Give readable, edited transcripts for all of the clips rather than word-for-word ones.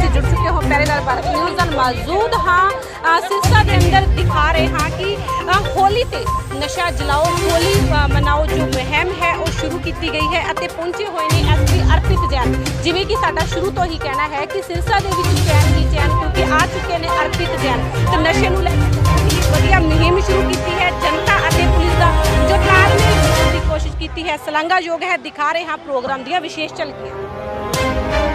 से जुड़ चुके हो पहरेदार भारत न्यूज़ ਨਾਲ मौजूद हाँ सिरसा के अंदर दिखा रहे हाँ कि होली ते नशा जलाओ होली मनाओ जो मुहिम है वो शुरू की गई है ਅਤੇ ਪਹੁੰਚੇ ਹੋਏ ਨੇ ਐਸਪੀ ਅਰਪਿਤ ਜੈਨ ਜਿਵੇਂ ਕਿ ਸਾਡਾ ਸ਼ੁਰੂ ਤੋਂ ਹੀ ਕਹਿਣਾ ਹੈ ਕਿ ਸਿਰਸਾ ਦੇ ਵਿੱਚ ਚੈਨ ਹੀ ਚੈਨ ਕਿਉਂਕਿ ਆ ਚੁੱਕੇ ਨੇ ਅਰਪਿਤ ਜੈਨ ਤੇ ਨਸ਼ੇ ਨੂੰ ਲੈ ਕੇ ਵਧੀਆ ਮੁਹਿੰਮ ਸ਼ੁਰੂ ਕੀਤੀ ਹੈ ਜਨਤਾ ਅਤੇ ਪੁਲਿਸ ਦਾ ਜੋ ਤਾਲਮੇਲ ਬਣਾਉਣ ਦੀ ਕੋਸ਼ਿਸ਼ ਕੀਤੀ ਹੈ ਸ਼ਲਾਘਾਯੋਗ ਹੈ ਦਿਖਾ ਰਹੇ ਹਾਂ ਪ੍ਰੋਗਰਾਮ ਦੀਆਂ ਵਿਸ਼ੇਸ਼ ਝਲਕੀਆਂ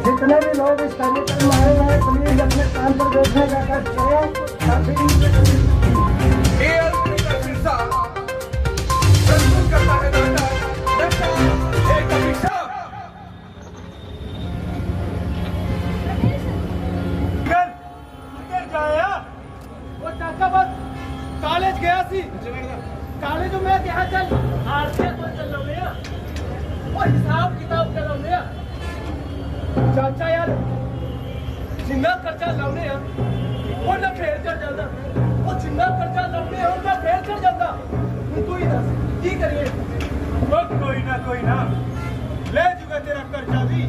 जितने भी लोग इस कार्यक्रम में आए हैं प्लीज अपने काम पर बैठने जाकर कॉलेज गया सी कॉलेज में क्या चल आरसे को चल रहे और हिसाब किताब कर रहे चाचा यार जिन्ना खर्चा लाने वो ना फेर चढ़ जाता वो जिन्ना खर्चा लाने हो ना फेर चढ़ जाता तू ही दस की करिए वो कोई ना ले चुका तेरा खर्चा भी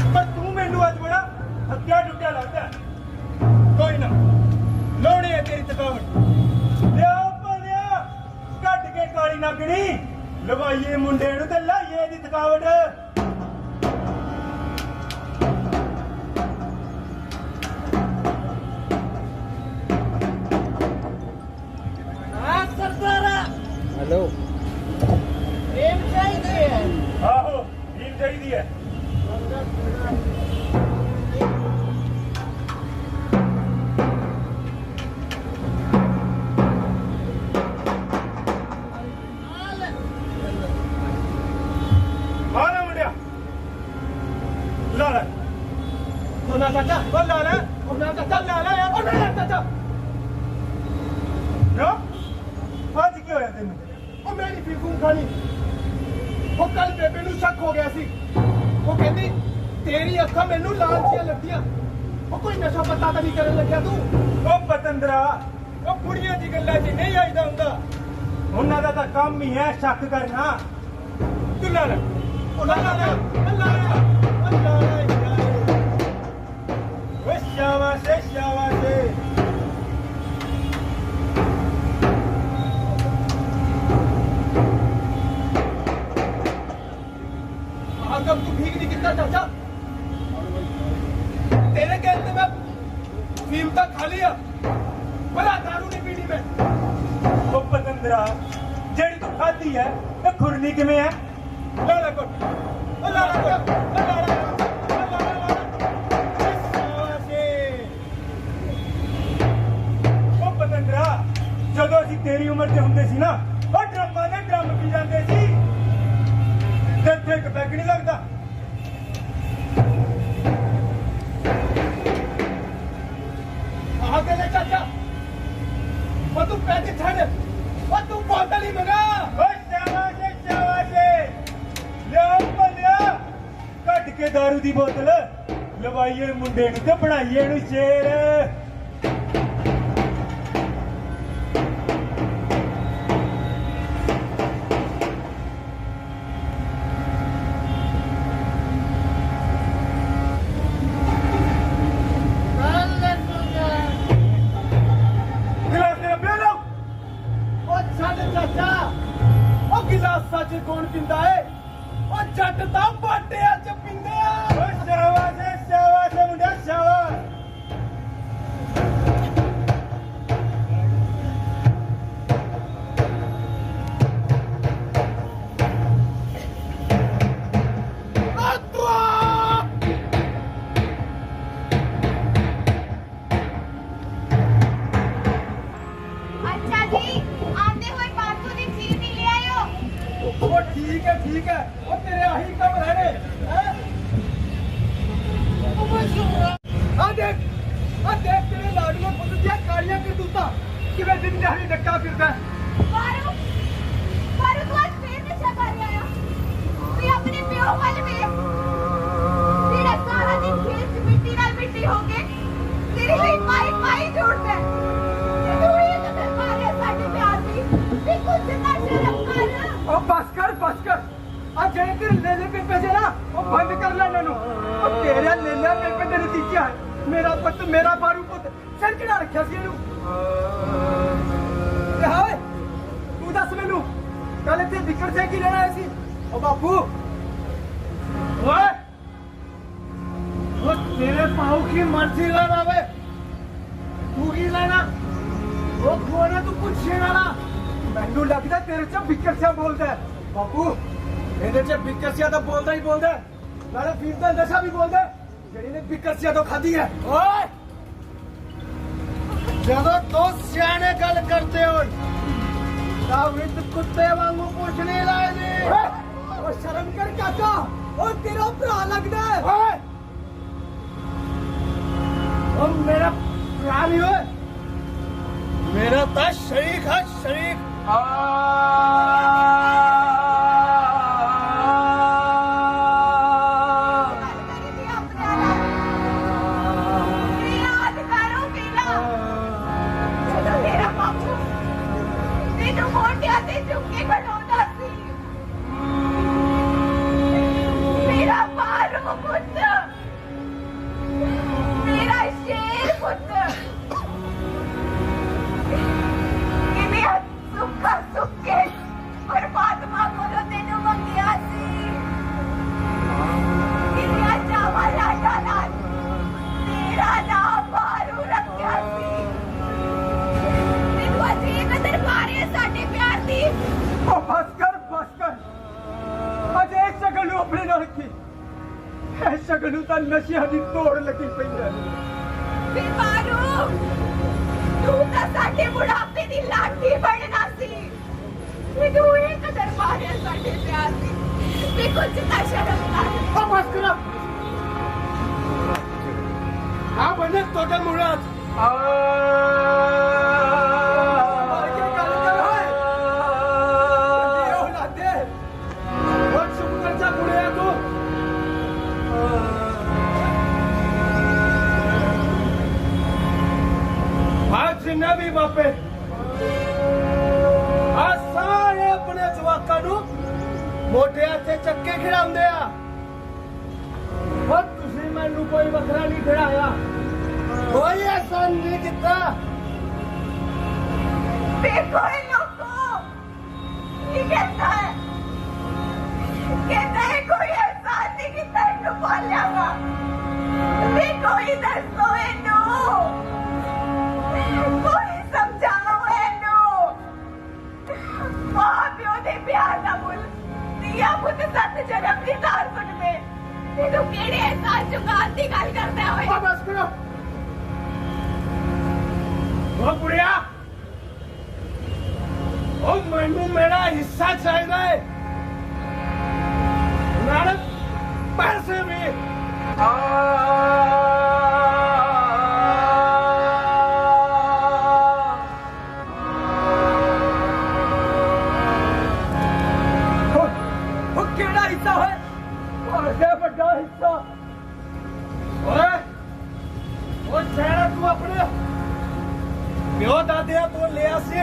पर तू मैनू आज बड़ा हत्या टुटिया लगता कोई ना लाने है तेरी थकावट लिया लिया कट के काली ना गिनी लवाइए मुंडे नू ते लाइए दी थकावट हेलो नीम चाहिए आहो नीम चाहिए आना मुंडिया ला ना चाचा बोल ला ना चाचा ला यार और ना चाचा नो आज क्यों होया तेनू ਉਹ ਮੇਰੀ ਫਿਕੂੰ ਖਾਣੀ ਉਹ ਕੱਲ ਬੇਬੇ ਨੂੰ ਸ਼ੱਕ ਹੋ ਗਿਆ ਸੀ ਉਹ ਕਹਿੰਦੀ ਤੇਰੀ ਅੱਖਾਂ ਮੈਨੂੰ ਲਾਲਚੀਆਂ ਲੱਗਦੀਆਂ ਉਹ ਕੋਈ ਨਸ਼ਾ ਪਤਾ ਤਾਂ ਨਹੀਂ ਕਰਨ ਲੱਗਿਆ ਤੂੰ ਉਹ ਪਤੰਦਰਾ ਉਹ ਕੁੜੀਆਂ ਦੀ ਗੱਲਾਂ 'ਚ ਨਹੀਂ ਆਈਦਾ ਹੁੰਦਾ ਉਹਨਾਂ ਦਾ ਤਾਂ ਕੰਮ ਹੀ ਹੈ ਸ਼ੱਕ ਕਰਨਾ ਤੂੰ ਲਾ ਉਹ ਲਾ ਓਏ ਸ਼ਾਬਾਸ਼ कब तू ठीक नहीं कितना चाचा तेरे कहते मैं फीम तक खा लिया बड़ा दारू नहीं पीनी मैं वो पतंदरा जेड़ी तू खाती है ये खुरनी किमें है लाला को वो पतंदरा जदों ਅਸੀਂ तेरी उम्र ਦੇ ਹੁੰਦੇ ਸੀ ना ਉਹ ਡਰਮਾਂ ਦੇ ਡਰਮ ਪੀ ਜਾਂਦੇ ਸੀ ਤੇ ਇੱਕ ਪੈਗ ਨਹੀਂ ਲੱਗਦਾ ਆਹ ਕਹਿੰਦੇ ਚਾਚਾ ਉਹ ਤੂੰ ਪੈਗ ਛੱਡ ਉਹ ਤੂੰ ਬੋਤਲ ਹੀ ਮੰਗਾ ਓਏ ਸ਼ਾਬਾਸ਼ ਲਿਆ ਕੱਢ ਕੇ ਦਾਰੂ ਦੀ ਬੋਤਲ ਲਵਾਈਏ ਮੁੰਡੇ ਨੂੰ ਤੇ ਬਣਾਈਏ ਇਹਨੂੰ ਸ਼ੇਰ सच कौन पिंदा है और जट ता बाटिया च पिंदे आ शाबाश मुंडा शाबाश अच्छा जी आते हुए पासों की चीज नहीं ले आयो वो ठीक है वो तेरे आही कब रहने आ देख तेरे लाडू में पुੱਤ ਦੀਆਂ ਕਾਲੀਆਂ ਕਰਤੂਤਾਂ ਕਿਵੇਂ ਦਿਨ ਦਿਹਾੜੀ ਡੱਕਾ ਫਿਰਦਾ बारू बारू तू आज फिर नशा कर आया तू अपने प्यो वाल वे तेरा सारा दिन खेत च मिट्टी नाल मिट्टी हो के तेरे लिए पाई जोड़दा तू ही तो मारे साडे प्यार दी ते कुछ है मेरा पुत मेरा बारू पुत सिर चढ़ा रखिया सी इहनूं हाय तू दस मैनू कल इत्थे विकट सिंह की लेना आया सी ओ बापू ओए वो तेरे पाऊ की मर्जी लेना वे तू की लेना वो कौन है तू पूछे वाला मैनू लगदा तेरे च विकट सिंह बोलदा है बापू ਇਹਦੇ ਚ ਵਿਕਟ ਸਿਆ ਤਾਂ ਬੋਲਦਾ ਹੀ ਬੋਲਦਾ ਨਾਲੇ ਫੀਸ ਦਾ ਨਸ਼ਾ ਵੀ ਬੋਲਦਾ ਜਿਹੜੀ ਨੇ ਵਿਕਟ ਸਿਆ ਤੋਂ ਖਾਧੀ ਹੈ ਓਏ ਜਦੋਂ ਤੋਂ ਸਿਆਣੇ ਗੱਲ ਕਰਦੇ ਹੋ ਤਾਂ ਵਿੱਚ ਕੁੱਤੇ ਵਾਂਗੂ ਪੁੱਛ ਨਹੀਂ ਲਾਇਦੀ ਓ ਸ਼ਰਮ ਕਰ ਕਾਕਾ ਓ ਤੇਰਾ ਭਰਾ ਲੱਗਦਾ ਓਏ ਓ ਮੇਰਾ ਭਰਾ ਨਹੀਂ ਓਏ ਮੇਰਾ ਤਾਂ ਸ਼ਰੀਕ ਹੈ ਸ਼ਰੀਕ शगनू तो नशिया की तोड़ लगी पई है तू तो साडे बुढ़ापे दी लाठी बनना सी तू एक कदर मारे साडे प्यार दी ते कुछ ना शर्म कर ओ बस कर आ बने तोड़ा मुराद भी बापे आ सारे अपने जवाकां नूं मोटे हथे चक्के खिड़ाउंदे आ और तुसीं मैनूं कोई वखरा नहीं खिड़ाया कोई एहसान नहीं किता देखो इन लोगों ये कहता है कोई एहसान नहीं किता इन्हों पालियागा देखो इधर सोए नो कोई समझाओ एनो मां प्यो दे प्यार ना भूल दिया पुत सत जन्म दी तार सुन में ते तू केड़े एहसान चुकान दी गल करदा होए बस करो ओ बुढ़िया ओ मैनू मेरा हिस्सा चाहिए नाले पैसे भी प्यो दादिया तो लिया सी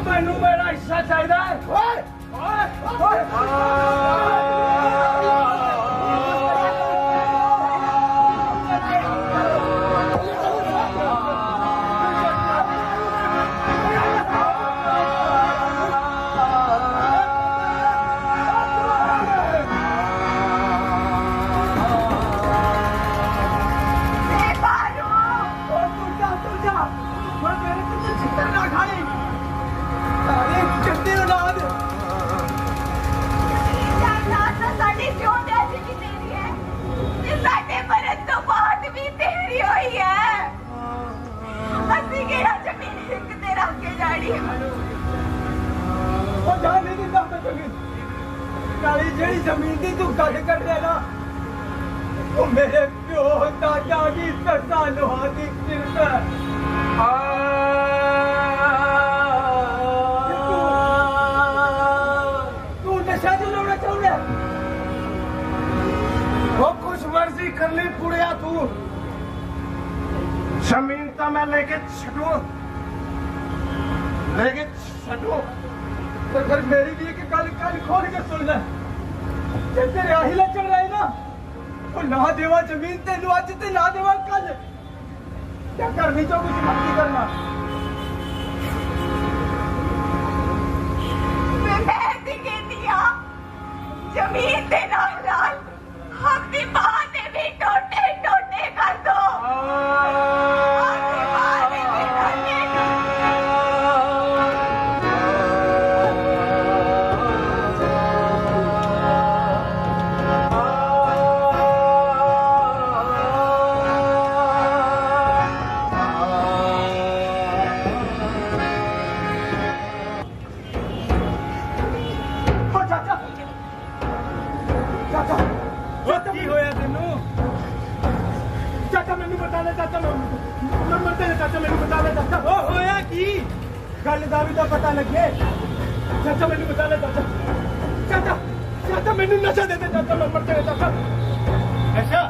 मैनू मेरा हिस्सा चाहिए जमीन की तू गल कर देना मेरे प्यो दादा की सरसा लोहा की किरत तू नशा जो लाना चाहता वो कुछ मर्जी कर ली पुड़िया तू जमीन तो मैं लेके छू तो फिर मेरी भी एक गल खोल के सुन ले तेरे आही लचन रहे ना ना देवा जमीन तेन अज ते ना देवा कल क्या करनी चो कुछ मत नहीं करना जमीन दे नाल अपनी मां ने भी टोटे टोटे कर दो गल का भी तो पता लगे चाचा मैनू बता ले चाचा चाचा चाचा मैनू नशा दे दे चाचा मैं मर जाए चाचा नशा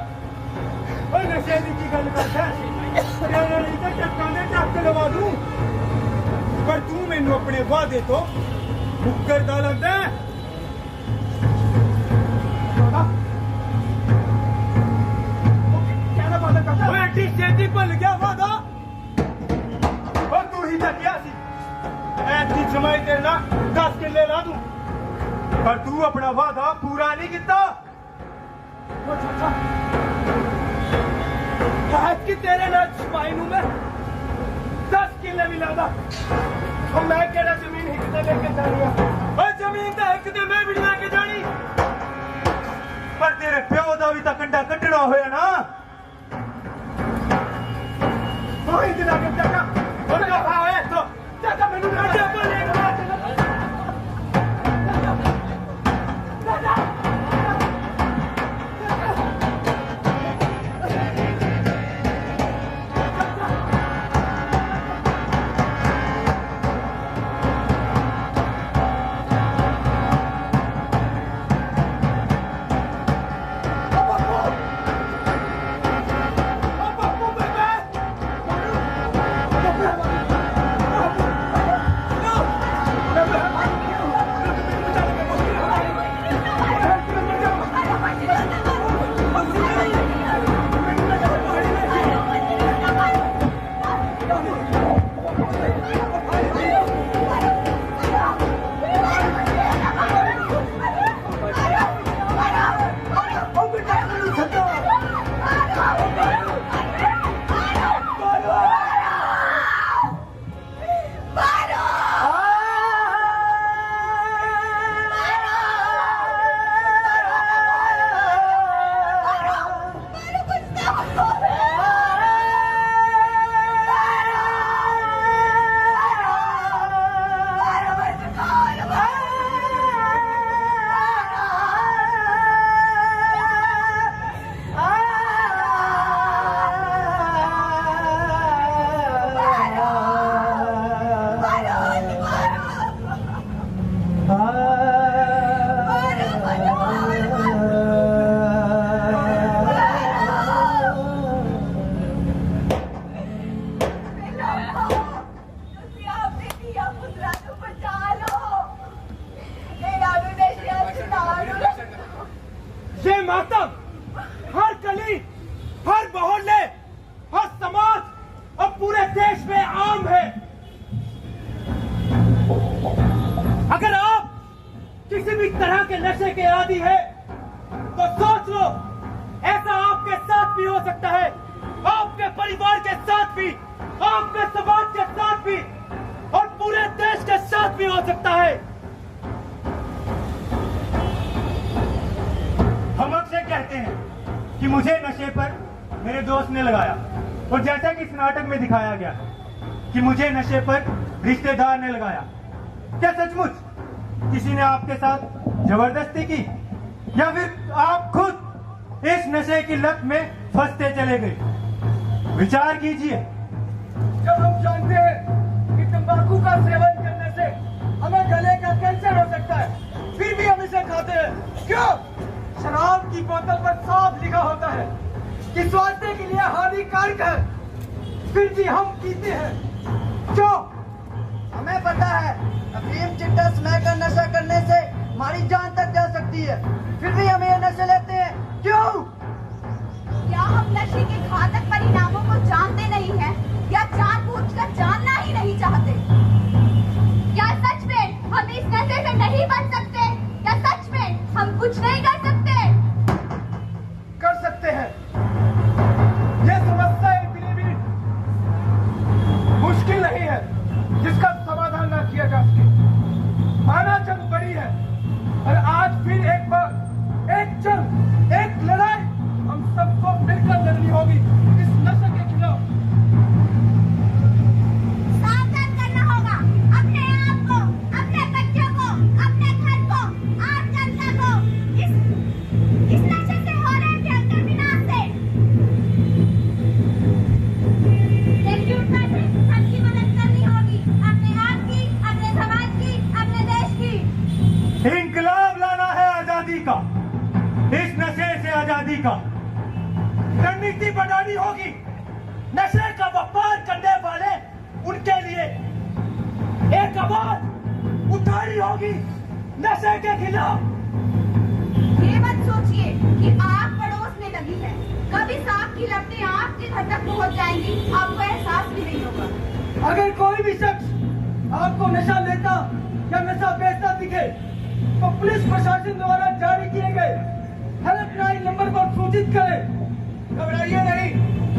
ओ नशे की गल करदा तेरे नहीं तो चक्का दे टक लवा दूं पर तू मैनू अपने वादे तो मुकरदा लगदा क्या वादा करदा ओए एडी छेती भुल गया वादा ओ तू ही तो किया सी ऐसी जमाई तेरे ना 10 किले ला दूं पर तू अपना वादा पूरा नहीं किया कि तेरे ना छुपाई नू मैं 10 किले भी लादा और मैं केड़ा जमीन हिक ते लेके जानी है जमीन तो हिक ते मैं भी लेके जानी पर तेरे प्यो दा भी तो कंडा कटना होया ना कोई दिन आके चाचा और क्या है तो चाचा मैनू काटे बोले मातम हर गली हर मोहल्ले हर समाज और पूरे देश में आम है। अगर आप किसी भी तरह के नशे के आदी है तो सोच लो ऐसा आपके साथ भी हो सकता है, आपके परिवार के साथ भी, आपके समाज के साथ भी और पूरे देश के साथ भी हो सकता है। हम अक्सर कहते हैं कि मुझे नशे पर मेरे दोस्त ने लगाया और जैसा कि इस नाटक में दिखाया गया कि मुझे नशे पर रिश्तेदार ने लगाया। क्या सचमुच किसी ने आपके साथ जबरदस्ती की या फिर आप खुद इस नशे की लत में फंसते चले गए? विचार कीजिए। जब हम जानते हैं कि तंबाकू का सेवन करने से हमें गले का कैंसर हो सकता है, फिर भी हम इसे खाते हैं। क्यों? शराब की बोतल पर साफ लिखा होता है कि स्वास्थ्य के लिए हानिकारक है, फिर भी हम पीते हैं। क्यों? हमें पता है अफीम, चिट्टा, स्मैक का नशा करने से हमारी जान तक जा सकती है, फिर भी हम ये नशे लेते हैं। क्यों? लड़नी होगी इस नशे के खिलाफ। सावधान करना होगा अपने आप को, अपने बच्चों को, अपने घर को, आम जनता को इस नशे से हो रहे भयंकर विनाश से। एकजुटता से सबकी मदद करनी होगी, अपने आप की, अपने समाज की, अपने देश की। इंकलाब लाना है आजादी का, इस नशे से आजादी का। रणनीति बनानी होगी नशे का व्यापार करने वाले उनके लिए। एक आवाज उठानी होगी नशे के खिलाफ। ये मत सोचिए कि आग पड़ोस में लगी है, कभी सांप की लपटें आपके घर तक पहुंच जाएंगी, आपको एहसास भी नहीं होगा। अगर कोई भी शख्स आपको नशा लेता या नशा बेचता दिखे तो पुलिस प्रशासन द्वारा जारी किए गए हेल्पलाइन नंबर पर सूचित करें। घबराइए नहीं,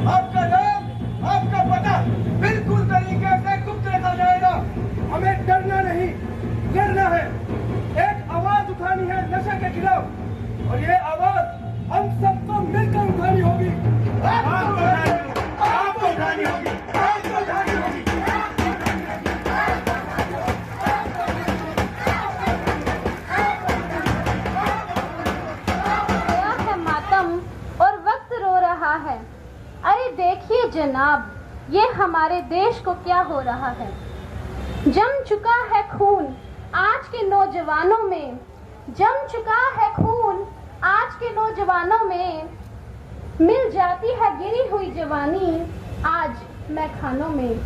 आपका नाम, आपका पता बिल्कुल तरीके से गुप्त रखा जाएगा। हमें डरना नहीं, लड़ना है। एक आवाज उठानी है नशे के खिलाफ और ये आवाज हम सबको मिलकर उठानी होगी। आपको उठानी होगी, आपको उठानी होगी, आपको उठानी होगी। गया है मातम और वक्त रो रहा है। अरे देखिए जनाब, ये हमारे देश को क्या हो रहा है। जम चुका है खून आज के नौजवानों में, जम चुका है खून आज के नौजवानों में। मिल जाती है गिरी हुई जवानी आज मैखानों में,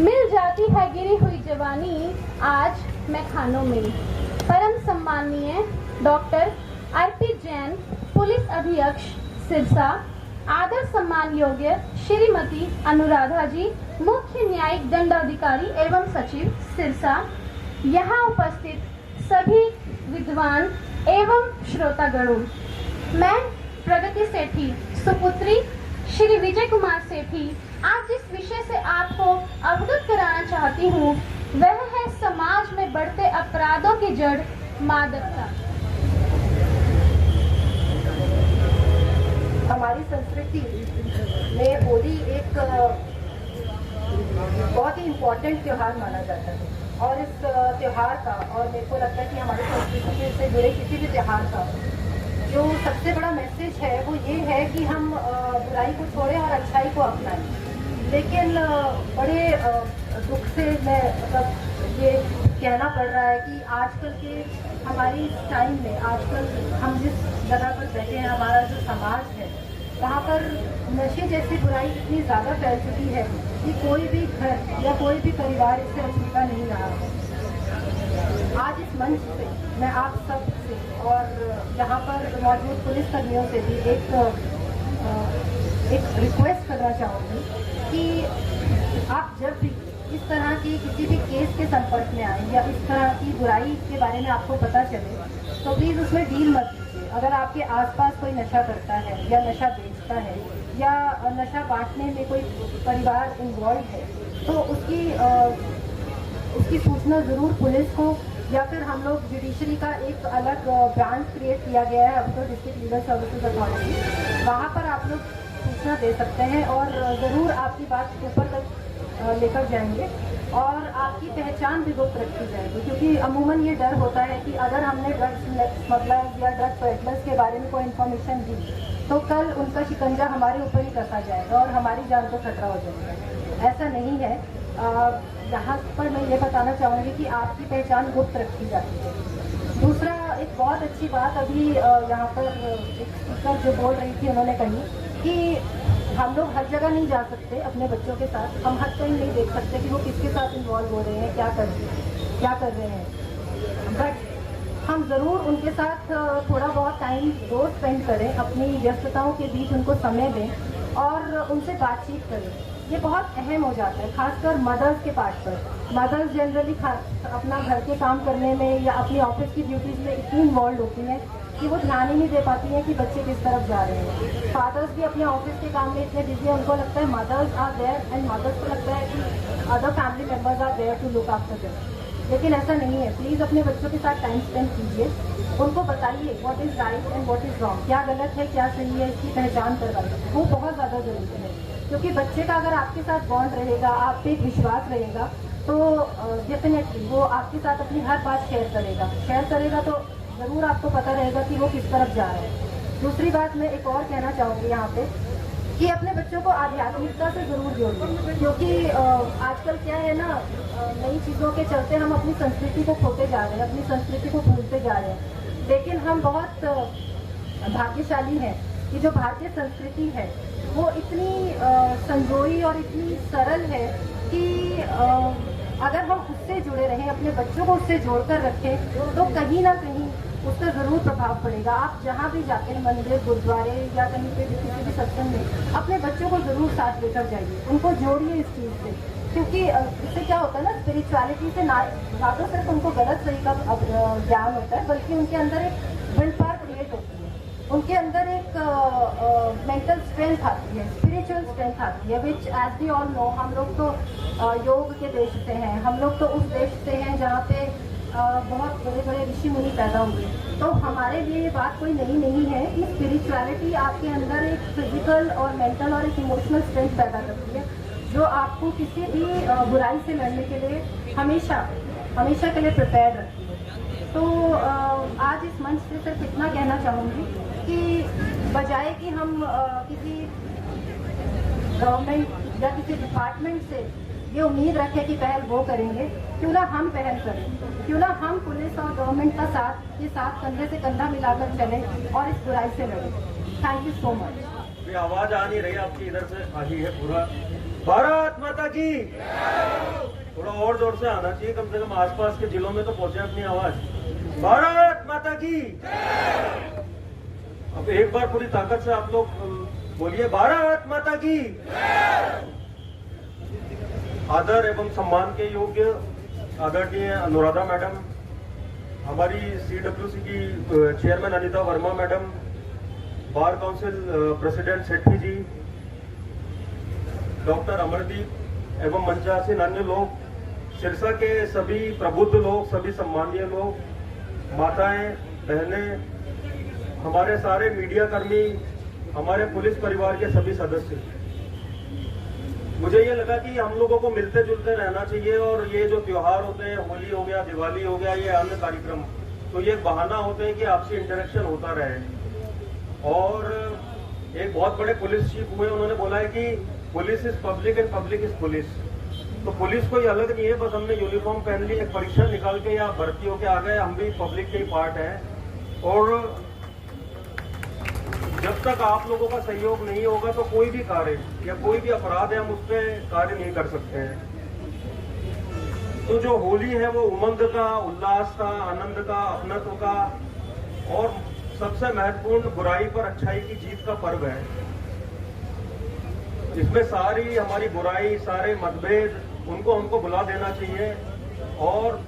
मिल जाती है गिरी हुई जवानी आज मैखानों में। परम सम्माननीय डॉक्टर अर्पित जैन, पुलिस अधीक्षक सिरसा, आदर सम्मान योग्य श्रीमती अनुराधा जी, मुख्य न्यायिक दंडाधिकारी एवं सचिव सिरसा, यहाँ उपस्थित सभी विद्वान एवं श्रोतागणों, मैं प्रगति सेठी सुपुत्री श्री विजय कुमार सेठी आज जिस विषय से आपको अवगत कराना चाहती हूँ वह है समाज में बढ़ते अपराधों की जड़ मादकता। हमारी संस्कृति में होली एक बहुत ही इम्पोर्टेंट त्योहार माना जाता है और इस त्योहार का, और मेरे को लगता है कि हमारी संस्कृति से जुड़े किसी भी त्योहार का जो सबसे बड़ा मैसेज है वो ये है कि हम बुराई को छोड़ें और अच्छाई को अपनाएं। लेकिन बड़े दुख से मैं मतलब ये कहना पड़ रहा है कि आजकल के हमारी टाइम में, आजकल हम जिस जगह पर बैठे हैं, हमारा जो समाज है, वहाँ पर नशे जैसी बुराई इतनी ज़्यादा फैल चुकी है कि कोई भी घर या कोई भी परिवार इससे अछूता नहीं रहा है। आज इस मंच से मैं आप सब से और यहाँ पर मौजूद पुलिस कर्मियों से भी एक रिक्वेस्ट करना चाहूँगी कि आप जब भी इस तरह की किसी भी केस के संपर्क में आए या इस तरह की बुराई के बारे में आपको पता चले तो प्लीज़ उसमें डील मत कीजिए। अगर आपके आसपास कोई नशा करता है या नशा बेचता है या नशा बांटने में कोई परिवार इन्वॉल्व है तो उसकी सूचना ज़रूर पुलिस को, या फिर हम लोग जुडिशरी का एक अलग ब्रांच क्रिएट किया गया है अभी तो डिस्ट्रिक्ट लीगल सर्विसेज अथॉरिटी, वहाँ पर आप लोग सूचना दे सकते हैं और ज़रूर आपकी बात ऊपर तक लेकर जाएंगे और आपकी पहचान भी गुप्त रखी जाएगी। क्योंकि अमूमन ये डर होता है कि अगर हमने ड्रग्स स्मगलर्स या ड्रग पेडलर्स के बारे में कोई इन्फॉर्मेशन दी तो कल उनका शिकंजा हमारे ऊपर ही कसा जाएगा और हमारी जान को खतरा हो जाएगा। ऐसा नहीं है। यहाँ पर मैं ये बताना चाहूँगी कि आपकी पहचान गुप्त रखी जाती है। दूसरा, एक बहुत अच्छी बात अभी यहाँ पर एक स्पीकर जो बोल रही थी उन्होंने कही कि हम लोग हर जगह नहीं जा सकते अपने बच्चों के साथ, हम हर कहीं नहीं देख सकते कि वो किसके साथ इन्वॉल्व हो रहे हैं, क्या कर रहे हैं, बट हम ज़रूर उनके साथ थोड़ा बहुत टाइम रोज़ स्पेंड करें, अपनी व्यस्तताओं के बीच उनको समय दें और उनसे बातचीत करें। ये बहुत अहम हो जाता है, खासकर मदर्स के पार्ट पर। मदर्स जनरली अपना घर के काम करने में या अपनी ऑफिस की ड्यूटीज़ में इतनी इन्वॉल्व होती हैं कि वो ध्यान ही नहीं दे पाती हैं कि बच्चे किस तरफ जा रहे हैं। फादर्स भी अपने ऑफिस के काम में इतने बिजी हैं, उनको लगता है mothers are there and mothers को लगता है कि other family members are there to look after them. लेकिन ऐसा नहीं है। प्लीज़ अपने बच्चों के साथ टाइम स्पेंड कीजिए उनको बताइए what is right and what is wrong, क्या गलत है क्या सही है, इसकी पहचान करवाइए। वो बहुत ज़्यादा ज़रूरी है, क्योंकि बच्चे का अगर आपके साथ बॉन्ड रहेगा, आप पे एक विश्वास रहेगा, तो डेफिनेटली वो आपके साथ अपनी हर बात शेयर करेगा तो ज़रूर आपको पता रहेगा कि वो किस तरफ जा रहे हैं। दूसरी बात मैं एक और कहना चाहूँगी यहाँ पे कि अपने बच्चों को आध्यात्मिकता से ज़रूर जोड़िए, क्योंकि आजकल क्या है ना, नई चीज़ों के चलते हम अपनी संस्कृति को खोते जा रहे हैं, अपनी संस्कृति को भूलते जा रहे हैं। लेकिन हम बहुत भाग्यशाली हैं कि जो भारतीय संस्कृति है वो इतनी संजोई और इतनी सरल है कि अगर हम उससे जुड़े रहें, अपने बच्चों को उससे जोड़कर रखें, तो कहीं ना कहीं उसका ज़रूर प्रभाव पड़ेगा। आप जहाँ भी जाते हैं, मंदिर, गुरुद्वारे या कहीं पे भी किसी भी सत्संग में, अपने बच्चों को ज़रूर साथ लेकर जाइए, उनको जोड़िए इस चीज़ से, क्योंकि इससे क्या होता है ना, स्पिरिचुअलिटी से ना तो सिर्फ उनको गलत सही का ज्ञान होता है, बल्कि उनके अंदर एक विल पावर क्रिएट होती है, उनके अंदर एक मेंटल स्ट्रेंथ आती है, स्पिरिचुअल स्ट्रेंथ आती है, विच एज वी ऑल नो, हम लोग तो योग के देश से हैं, हम लोग तो उस देश से हैं जहाँ पे बहुत बड़े बड़े ऋषि मुनि पैदा हुए। तो हमारे लिए ये बात कोई नई नहीं है कि स्पिरिचुअलिटी आपके अंदर एक फिजिकल और मेंटल और एक इमोशनल स्ट्रेंथ पैदा करती है, जो आपको किसी भी बुराई से लड़ने के लिए हमेशा के लिए प्रिपेयर रखती है। तो आज इस मंच से सिर्फ इतना कहना चाहूँगी कि बजाय कि हम किसी गवर्नमेंट या किसी डिपार्टमेंट से ये उम्मीद रखें कि पहल वो करेंगे, क्यों ना हम पहल करें, क्यों ना हम पुलिस और गवर्नमेंट का साथ कंधे से कंधा मिलाकर चलें और इस बुराई से लड़ें। Thank you so much. ये आवाज आ नहीं रही आपकी, इधर से आ रही है पूरा। भारत माता की, थोड़ा और जोर से आना चाहिए, कम से कम आसपास के जिलों में तो पहुंचे अपनी आवाज। भारत माता की। अब एक बार पूरी ताकत से आप लोग बोलिए, भारत माता की। आदर एवं सम्मान के योग्य आदरणीय अनुराधा मैडम, हमारी CWC की chairman Anita Verma madam, bar council president Sethi ji, doctor Amardeep एवं मंचासीन अन्य लोग, सिरसा के सभी प्रबुद्ध लोग, सभी सम्मानीय लोग, माताएं, बहनें, हमारे सारे मीडिया कर्मी, हमारे पुलिस परिवार के सभी सदस्य, मुझे ये लगा कि हम लोगों को मिलते जुलते रहना चाहिए। और ये जो त्योहार होते हैं, होली हो गया, दिवाली हो गया, ये अन्य कार्यक्रम, तो ये बहाना होते हैं कि आपसी इंटरेक्शन होता रहे। और एक बहुत बड़े पुलिस चीफ हुए, उन्होंने बोला है कि police is public and public is police. तो पुलिस कोई अलग नहीं है, बस हमने यूनिफॉर्म पहन ली, एक परीक्षा निकाल के या भर्ती होके आ गए, हम भी पब्लिक के ही पार्ट हैं। और जब तक आप लोगों का सहयोग नहीं होगा तो कोई भी कार्य या कोई भी अपराध है, हम उस पर कार्य नहीं कर सकते हैं। तो जो होली है वो उमंग का, उल्लास का, आनंद का, अपनत्व का और सबसे महत्वपूर्ण बुराई पर अच्छाई की जीत का पर्व है। इसमें सारी हमारी बुराई, सारे मतभेद, उनको हमको भुला देना चाहिए और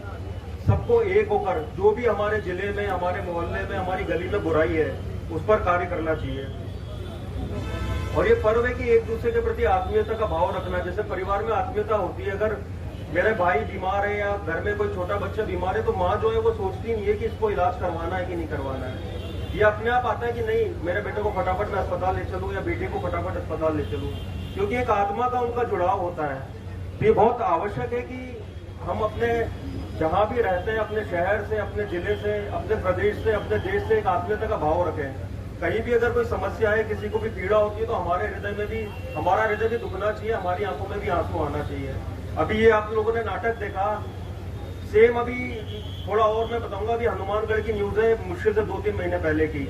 सबको एक होकर, जो भी हमारे जिले में, हमारे मोहल्ले में, हमारी गली में बुराई है, उस पर कार्य करना चाहिए। और ये पर्व है कि एक दूसरे के प्रति आत्मीयता का भाव रखना। जैसे परिवार में आत्मीयता होती है, अगर मेरे भाई बीमार है या घर में कोई छोटा बच्चा बीमार है, तो माँ जो है वो सोचती नहीं है कि इसको इलाज करवाना है कि नहीं करवाना है। ये अपने आप आता है कि नहीं, मेरे बेटे को फटाफट मैं अस्पताल ले चलूँ या बेटे को फटाफट अस्पताल ले चलूँ, क्योंकि एक आत्मा का उनका जुड़ाव होता है। तो ये बहुत आवश्यक है कि हम अपने जहाँ भी रहते हैं, अपने शहर से, अपने जिले से, अपने प्रदेश से, अपने देश से एक आत्मीयता का भाव रखें। कहीं भी अगर कोई समस्या है, किसी को भी पीड़ा होती है, तो हमारा हृदय भी दुखना चाहिए, हमारी आंखों में भी आंसू आना चाहिए। अभी ये आप लोगों ने नाटक देखा, सेम अभी थोड़ा और मैं बताऊंगा, अभी हनुमानगढ़ की न्यूज है, मुश्किल से 2-3 महीने पहले की,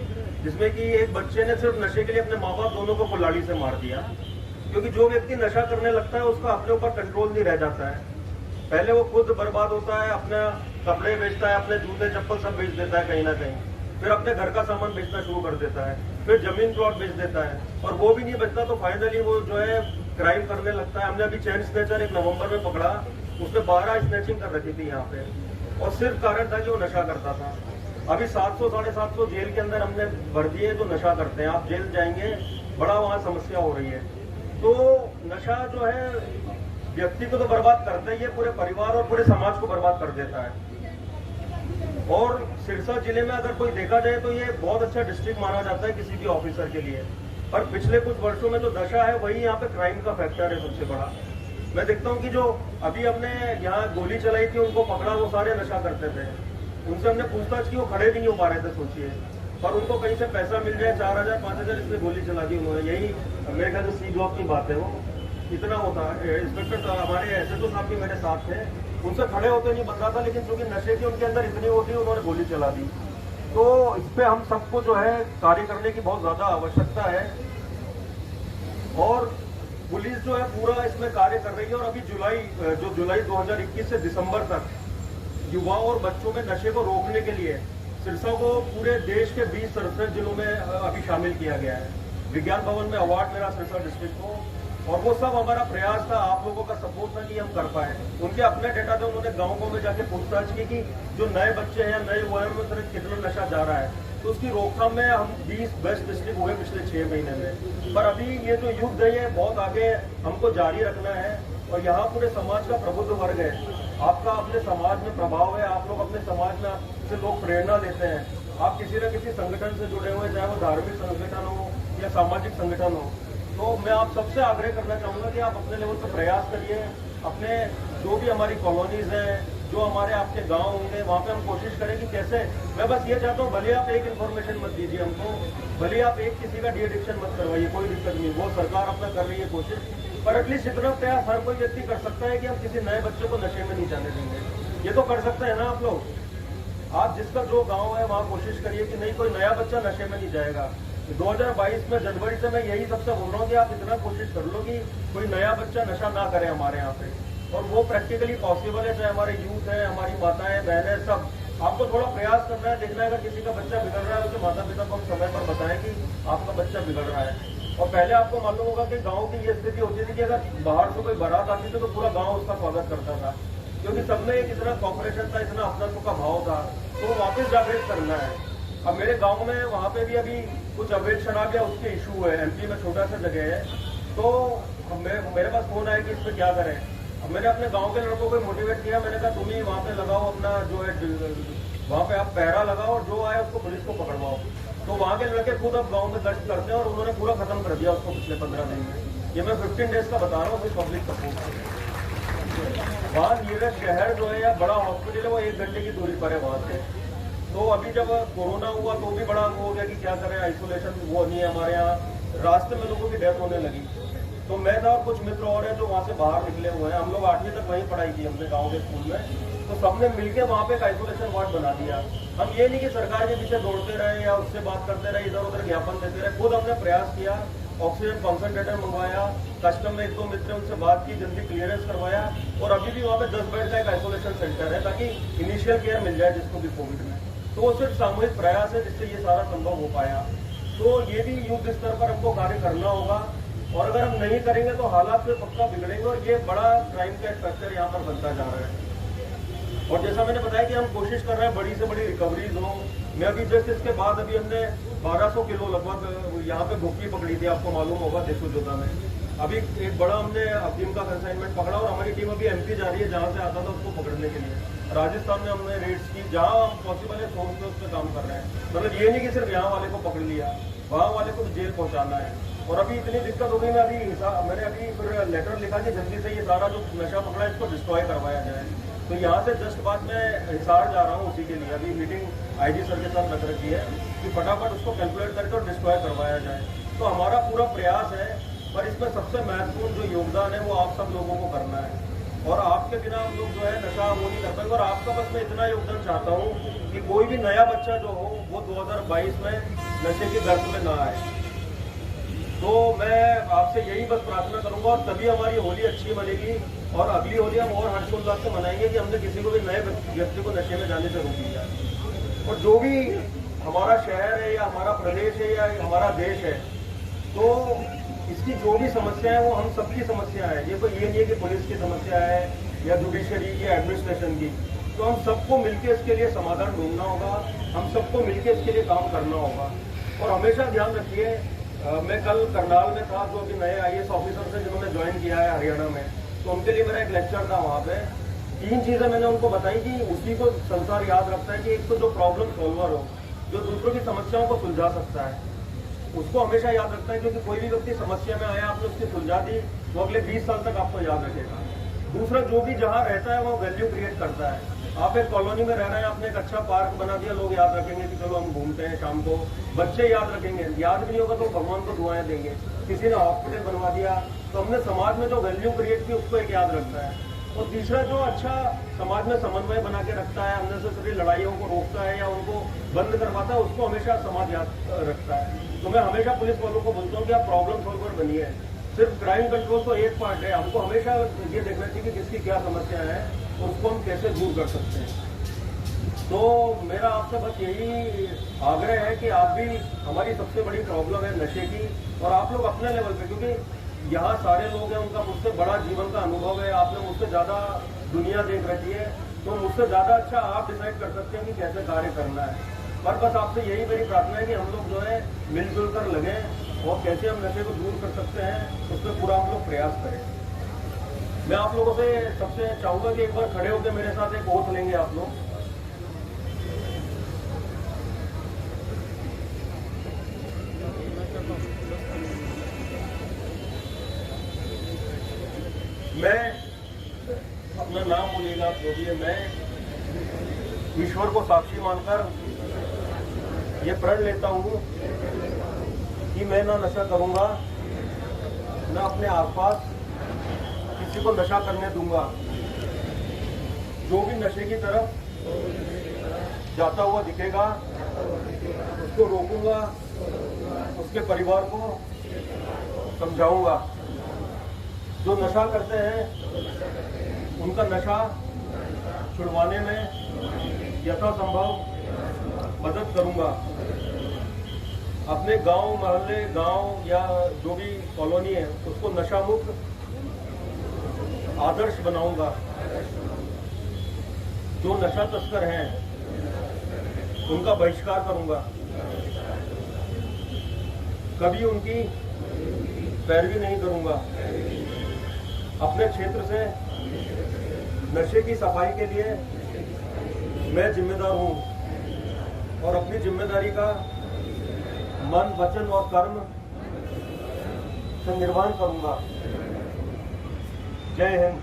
जिसमें कि एक बच्चे ने सिर्फ नशे के लिए अपने माँ बाप दोनों को कुल्हाड़ी से मार दिया। क्योंकि जो व्यक्ति नशा करने लगता है उसका अपने ऊपर कंट्रोल नहीं रह जाता है। पहले वो खुद बर्बाद होता है, अपने कपड़े बेचता है, अपने जूते चप्पल सब बेच देता है कहीं ना कहीं, फिर अपने घर का सामान बेचना शुरू कर देता है, फिर जमीन प्लॉट बेच देता है, और वो भी नहीं बचता तो फाइनली वो जो है क्राइम करने लगता है। हमने अभी चैन स्नैचर 1 नवंबर में पकड़ा, उसने 12 स्नैचिंग कर रखी थी यहाँ पे, और सिर्फ कारण था कि वो नशा करता था। अभी 700-750 जेल के अंदर हमने भर दिए जो नशा करते हैं। आप जेल जाएंगे, बड़ा वहाँ समस्या हो रही है। तो नशा जो है व्यक्ति को तो बर्बाद करता ही है, पूरे परिवार और पूरे समाज को बर्बाद कर देता है। और सिरसा जिले में अगर कोई देखा जाए तो ये बहुत अच्छा डिस्ट्रिक्ट माना जाता है किसी भी ऑफिसर के लिए। पर पिछले कुछ वर्षों में जो दशा है वही यहाँ पे क्राइम का फैक्टर है सबसे बड़ा। मैं देखता हूँ कि जो अभी हमने यहाँ गोली चलाई थी उनको पकड़ा, वो सारे नशा करते थे। उनसे हमने पूछताछ की, वो खड़े भी नहीं हो पा रहे थे सोचिए। पर उनको कहीं से पैसा मिल जाए 4000 5000, इसमें गोली चला दी उन्होंने। यही मेरे ख्याल से सी जॉब की बात है। वो इतना होता है। इंस्पेक्टर हमारे SHO साहब भी मेरे साथ थे, उनसे खड़े होते नहीं बन रहा था, लेकिन चूंकि नशे की उनके अंदर इतनी होती, उन्होंने गोली चला दी। तो इस पे हम सबको जो है कार्य करने की बहुत ज्यादा आवश्यकता है और पुलिस जो है पूरा इसमें कार्य कर रही है। और अभी जुलाई 2021 से दिसंबर तक युवाओं और बच्चों में नशे को रोकने के लिए सिरसा को पूरे देश के 20 सरसठ जिलों में अभी शामिल किया गया है। विज्ञान भवन में अवार्ड मिला सिरसा डिस्ट्रिक्ट को, और वो सब हमारा प्रयास था, आप लोगों का सपोर्ट था कि हम कर पाए। उनके अपने डेटा थे, उन्होंने गाँव में जाके पूछताछ की कि जो नए बच्चे हैं, नए युवा में कितना नशा जा रहा है। तो उसकी रोकथाम में हम 20 बेस्ट डिस्ट्रिक्ट हुए पिछले 6 महीने में। पर अभी ये जो युद्ध है ये बहुत आगे हमको जारी रखना है। और यहाँ पूरे समाज का प्रबुद्ध वर्ग है, आपका अपने समाज में प्रभाव है, आप लोग अपने समाज में आपसे लोग प्रेरणा लेते हैं। आप किसी न किसी संगठन से जुड़े हुए, चाहे वो धार्मिक संगठन हो या सामाजिक संगठन हो। तो मैं आप सबसे आग्रह करना चाहूँगा कि आप अपने लेवल पर प्रयास करिए। अपने जो भी हमारी कॉलोनीज हैं, जो हमारे आपके गांव होंगे, वहाँ पे हम कोशिश करें कि कैसे। मैं बस ये चाहता हूँ, भले आप एक इन्फॉर्मेशन मत दीजिए हमको, भले आप एक किसी का डी एडिक्शन मत करवाइए, कोई दिक्कत नहीं, वो सरकार अपना कर रही है कोशिश। पर एटलीस्ट इतना प्रयास हर कोई व्यक्ति कर सकता है कि हम किसी नए बच्चे को नशे में नहीं जाने देंगे। ये तो कर सकते हैं ना आप लोग। आप जिसका जो गाँव है वहाँ कोशिश करिए कि नहीं, कोई नया बच्चा नशे में नहीं जाएगा। 2022 में जनवरी से मैं यही सबसे बोल रहा हूँ कि आप इतना कोशिश कर लो कि कोई नया बच्चा नशा ना करे हमारे यहाँ पे। और वो प्रैक्टिकली पॉसिबल है, चाहे हमारे यूथ है, हमारी माताएं बहनें, सब आपको थोड़ा प्रयास करना है। देखना है अगर किसी का बच्चा बिगड़ रहा है, उसके माता पिता को हम समय पर बताएं कि आपका बच्चा बिगड़ रहा है। और पहले आपको मालूम होगा कि गाँव की ये स्थिति होती थी कि अगर बाहर से कोई बारात आती थी तो पूरा गाँव उसका स्वागत करता था, क्योंकि सब में एक इतना कॉपरेशन था, इतना अपनात्व का भाव था। तो वापस जागृत करना है। अब मेरे गांव में वहाँ पे भी अभी कुछ अवैध शराब या उसके इशू है, MP में छोटा सा जगह है। तो मेरे पास फोन आया कि इस पर क्या करें। अब मैंने अपने गांव के लड़कों को मोटिवेट किया, मैंने कहा तुम ही वहाँ पे लगाओ अपना जो है, वहाँ पे आप पहरा लगाओ और जो आए उसको पुलिस को पकड़वाओ। तो वहाँ के लड़के खुद अब गाँव में गश्त करते हैं और उन्होंने पूरा खत्म कर दिया उसको पिछले 15 दिन में। ये मैं 15 डेज का बता रहा हूँ, फिर पब्लिक सपोर्ट। वहाँ नियरेस्ट शहर जो है या बड़ा हॉस्पिटल है वो 1 घंटे की दूरी पर है वहाँ से। तो अभी जब कोरोना हुआ तो भी बड़ा वो हो गया कि क्या करें, आइसोलेशन वो नहीं है हमारे यहाँ, रास्ते में लोगों की डेथ होने लगी। तो मैं था और कुछ मित्र और हैं जो वहाँ से बाहर निकले हुए हैं। हम लोग 8वीं तक वहीं पढ़ाई की हमने गाँव के स्कूल में। तो सबने मिलकर वहाँ पे एक आइसोलेशन वार्ड बना दिया। हम ये नहीं कि सरकार के पीछे दौड़ते रहे या उससे बात करते रहे, इधर उधर ज्ञापन देते रहे, खुद हमने प्रयास किया, ऑक्सीजन कॉन्सेंट्रेटर मंगवाया, कस्टम में 1-2 मित्र उनसे बात की, जल्दी क्लियरेंस करवाया। और अभी भी वहाँ पे 10 बेड का एक आइसोलेशन सेंटर है ताकि इनिशियल केयर मिल जाए जिसको भी कोविड में। तो वो सिर्फ सामूहिक प्रयास है जिससे ये सारा संभव हो पाया। तो ये भी युद्ध स्तर पर हमको कार्य करना होगा, और अगर हम नहीं करेंगे तो हालात से पक्का बिगड़ेंगे और ये बड़ा क्राइम का फैक्टर यहाँ पर बनता जा रहा है। और जैसा मैंने बताया कि हम कोशिश कर रहे हैं बड़ी से बड़ी रिकवरीज हो। मैं अभी जस्ट इसके बाद अभी हमने 1200 किलो लगभग यहाँ पे भुक्की पकड़ी थी, आपको मालूम होगा देशोजोधा में। अभी एक बड़ा हमने अफीम का कंसाइनमेंट पकड़ा और हमारी टीम अभी MP जा रही है जहाँ से आता था उसको पकड़ने के लिए। राजस्थान में हमने रेड्स की, जहाँ पॉसिबल है फोन पे उस पर काम कर रहे हैं। मतलब ये नहीं कि सिर्फ यहाँ वाले को पकड़ लिया, वहाँ वाले को जेल पहुँचाना है। और अभी इतनी दिक्कत हो गई, मैंने अभी फिर लेटर लिखा कि जल्दी से ये सारा जो नशा पकड़ा है इसको डिस्ट्रॉय करवाया जाए। तो यहाँ से जस्ट बाद में हिसार जा रहा हूँ उसी के लिए। अभी मीटिंग IG सर के साथ रख रखी है कि फटाफट उसको कैलकुलेट करके और डिस्ट्रॉय करवाया जाए। तो हमारा पूरा प्रयास है, पर इसमें सबसे महत्वपूर्ण जो योगदान है वो आप सब लोगों को करना है। और आपके बिना हम लोग जो है नशा वो नहीं कर पाएंगे। और आपका बस मैं इतना योगदान चाहता हूँ कि कोई भी नया बच्चा जो हो वो 2022 में नशे की गर्त में ना आए। तो मैं आपसे यही बस प्रार्थना करूंगा, और तभी हमारी होली अच्छी बनेगी। और अगली होली हम और हर्षोल्लास से मनाएंगे कि हमने किसी को भी नए व्यक्ति को नशे में जाने से रोक दिया। और जो भी हमारा शहर है या हमारा प्रदेश है या हमारा देश है, तो इसकी जो भी समस्या है वो हम सबकी समस्या है। ये कोई ये नहीं है कि पुलिस की समस्या है या जुडिशरी की, एडमिनिस्ट्रेशन की। तो हम सबको मिलकर इसके लिए समाधान ढूंढना होगा, हम सबको मिलकर इसके लिए काम करना होगा। और हमेशा ध्यान रखिए, मैं कल करनाल में था, जो अभी नए IAS ऑफिसर से जिन्होंने ज्वाइन किया है हरियाणा में, तो उनके लिए मेरा एक लेक्चर था वहाँ पे 3 चीजें मैंने उनको बताई कि उसी को संसार याद रखता है कि एक तो जो प्रॉब्लम सॉल्वर हो, जो दूसरों की समस्याओं को सुलझा सकता है, उसको हमेशा याद रखता है, क्योंकि कोई भी व्यक्ति समस्या में आया, आपने उसकी सुलझा दी, वो अगले 20 साल तक आपको याद रखेगा। दूसरा, जो भी जहाँ रहता है वो वैल्यू क्रिएट करता है। आप एक कॉलोनी में रह रहे हैं, आपने एक अच्छा पार्क बना दिया, लोग याद रखेंगे कि चलो हम घूमते हैं शाम को, बच्चे याद रखेंगे, याद भी नहीं होगा तो भगवान को दुआएं देंगे। किसी ने हॉस्पिटल बनवा दिया, तो हमने समाज में जो वैल्यू क्रिएट की उसको एक याद रखता है। और तीसरा, जो अच्छा समाज में समन्वय बना के रखता है, अननेसेसरी लड़ाइयों को रोकता है या उनको बंद करवाता है, उसको हमेशा समाज याद रखता है। तो मैं हमेशा पुलिस वालों को बोलता हूँ कि आप प्रॉब्लम सॉल्वर बनिए। सिर्फ क्राइम कंट्रोल तो एक पार्ट है, हमको हमेशा ये देखना चाहिए कि किसकी क्या समस्या है और उसको हम कैसे दूर कर सकते हैं। तो मेरा आपसे बस यही आग्रह है कि आप भी, हमारी सबसे बड़ी प्रॉब्लम है नशे की, और आप लोग अपने लेवल पे, क्योंकि यहाँ सारे लोग हैं, उनका मुझसे बड़ा जीवन का अनुभव है, आपने मुझसे ज़्यादा दुनिया देख रखी है, तो मुझसे ज़्यादा अच्छा आप डिसाइड कर सकते हैं कि कैसे कार्य करना है। पर बस आपसे यही मेरी प्रार्थना है कि हम लोग जो है मिलजुल कर लगें और कैसे हम नशे को दूर कर सकते हैं उस पर पूरा हम लोग प्रयास करें। मैं आप लोगों से सबसे चाहूँगा कि एक बार खड़े होकर मेरे साथ एक ओथ लेंगे आप लोग। मैं, अपना नाम बोलिएगा आप जो भी है, मैं ईश्वर को साक्षी मानकर ये प्रण लेता हूँ कि मैं ना नशा करूँगा, ना अपने आसपास किसी को नशा करने दूंगा। जो भी नशे की तरफ जाता हुआ दिखेगा उसको रोकूंगा, उसके परिवार को समझाऊंगा। जो नशा करते हैं उनका नशा छुड़वाने में यथासंभव मदद करूंगा। अपने गांव, मोहल्ले, गांव या जो भी कॉलोनी है उसको नशा मुक्त आदर्श बनाऊंगा। जो नशा तस्कर हैं उनका बहिष्कार करूंगा, कभी उनकी पैरवी नहीं करूंगा। अपने क्षेत्र से नशे की सफाई के लिए मैं जिम्मेदार हूं और अपनी जिम्मेदारी का मन, वचन और कर्म से निर्वहन करूंगा। जय हिंद।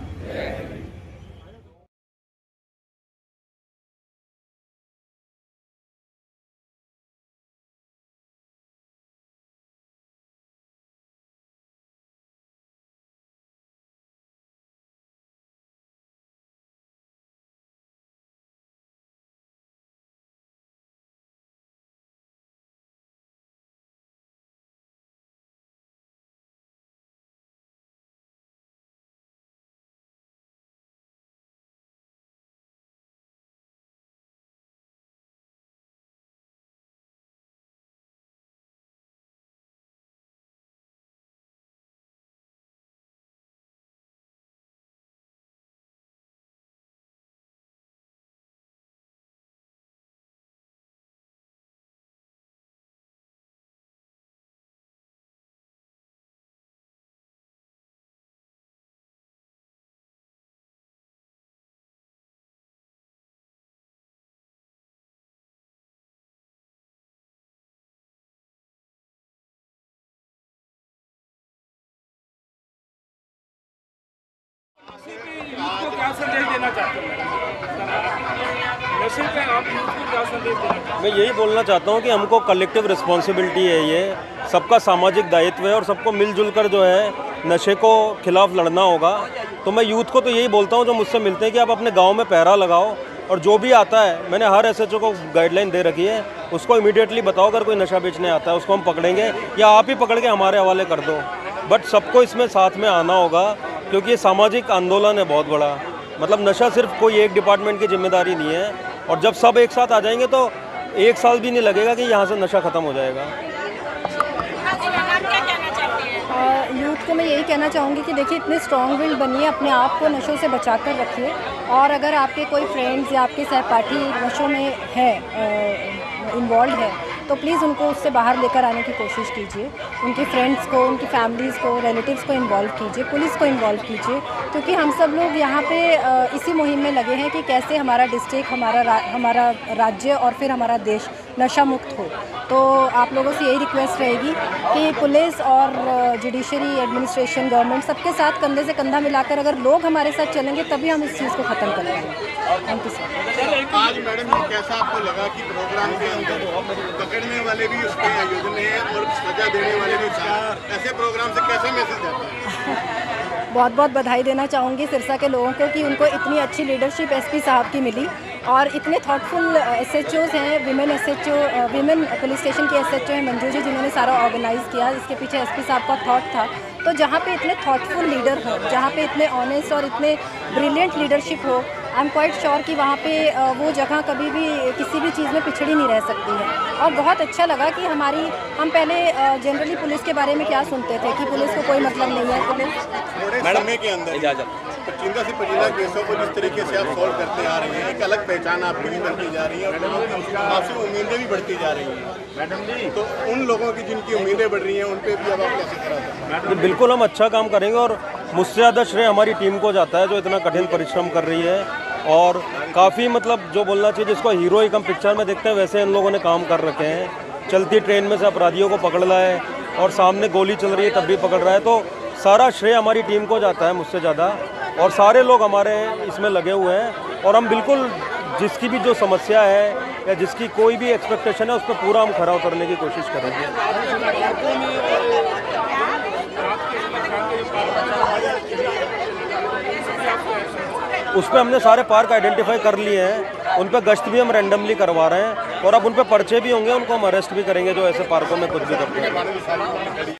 को क्या संदेश देना चाहते हैं? नशे पे आप यूथ को क्या संदेश देना चाहते हैं? मैं यही बोलना चाहता हूँ कि हमको कलेक्टिव रिस्पॉन्सिबिलिटी है, ये सबका सामाजिक दायित्व है और सबको मिलजुल कर जो है नशे को खिलाफ लड़ना होगा। तो मैं यूथ को तो यही बोलता हूँ जो मुझसे मिलते हैं कि आप अपने गांव में पहरा लगाओ और जो भी आता है, मैंने हर SHO को गाइडलाइन दे रखी है, उसको इमीडिएटली बताओ अगर कोई नशा बेचने आता है उसको हम पकड़ेंगे या आप ही पकड़ के हमारे हवाले कर दो। बट सबको इसमें साथ में आना होगा क्योंकि ये सामाजिक आंदोलन है बहुत बड़ा। मतलब नशा सिर्फ कोई एक डिपार्टमेंट की जिम्मेदारी नहीं है और जब सब एक साथ आ जाएंगे तो 1 साल भी नहीं लगेगा कि यहाँ से नशा ख़त्म हो जाएगा। यूथ को मैं यही कहना चाहूँगी कि देखिए इतने स्ट्रॉन्ग विल बनिए, अपने आप को नशों से बचा कर रखिए और अगर आपके कोई फ्रेंड्स या आपके सहपाठी नशों में है, इन्वॉल्व है, तो प्लीज़ उनको उससे बाहर लेकर आने की कोशिश कीजिए। उनके फ्रेंड्स को, उनकी फैमिलीज़ को, रिलेटिव्स को इन्वॉल्व कीजिए, पुलिस को इन्वॉल्व कीजिए, क्योंकि हम सब लोग यहाँ पे इसी मुहिम में लगे हैं कि कैसे हमारा डिस्ट्रिक्ट, हमारा राज्य और फिर हमारा देश नशा मुक्त हो। तो आप लोगों से यही रिक्वेस्ट रहेगी कि पुलिस और जुडिशरी, एडमिनिस्ट्रेशन, गवर्नमेंट सबके साथ कंधे से कंधा मिलाकर अगर लोग हमारे साथ चलेंगे तभी हम इस चीज़ को ख़त्म कर पाएंगे। Thank you sir. आज मैडम जी कैसा आपको लगा कि प्रोग्राम के अंदर पकड़ने वाले भी उसके आयोजन है और सजा देने वाले भी, ऐसे प्रोग्राम से कैसा मैसेज आता है? बहुत बहुत बधाई देना चाहूँगी सिरसा के लोगों को कि उनको इतनी अच्छी लीडरशिप एसपी साहब की मिली और इतने थॉटफुल एसएचओज हैं, women SHO, women police station के एसएचओ हैं मंजू जी, जिन्होंने सारा ऑर्गेनाइज़ किया। इसके पीछे एसपी साहब का थॉट था। तो जहाँ पे इतने थॉटफुल लीडर हो, जहाँ पे इतने ऑनेस्ट और इतने ब्रिलियंट लीडरशिप हो, आई एम क्वाइट श्योर कि वहाँ पे वो जगह कभी भी किसी भी चीज़ में पिछड़ी नहीं रह सकती है। और बहुत अच्छा लगा कि हम पहले जनरली पुलिस के बारे में क्या सुनते थे कि पुलिस को कोई मतलब नहीं है। पुलिस थोड़े समय के अंदर पचिंदा से पचिंदा केसों को जिस तरीके से आप सॉल्व करते आ रहे हैं, एक अलग पहचान आपकी भी बनती जा रही है और आपसे उम्मीदें भी बढ़ती जा रही हैं मैडम जी। तो उन लोगों की जिनकी उम्मीदें बढ़ रही हैं उन पर भी अब आप कैसे करा सकते हैं? बिल्कुल हम अच्छा काम करेंगे और मुझसे ज़्यादा श्रेय हमारी टीम को जाता है जो इतना कठिन परिश्रम कर रही है और काफ़ी मतलब जो बोलना चाहिए जिसको हीरोइक हम पिक्चर में देखते हैं वैसे इन लोगों ने काम कर रखे हैं। चलती ट्रेन में से अपराधियों को पकड़ रहा है और सामने गोली चल रही है तब भी पकड़ रहा है। तो सारा श्रेय हमारी टीम को जाता है मुझसे ज़्यादा और सारे लोग हमारे इसमें लगे हुए हैं और हम बिल्कुल जिसकी भी जो समस्या है या जिसकी कोई भी एक्सपेक्टेशन है उस पर पूरा हम खरा उतरने की कोशिश करेंगे। उस पर हमने सारे पार्क आइडेंटिफाई कर लिए हैं, उन पर गश्त भी हम रैंडमली करवा रहे हैं और अब उन पर पर्चे भी होंगे, उनको हम अरेस्ट भी करेंगे जो ऐसे पार्कों में कुछ भी करते हैं।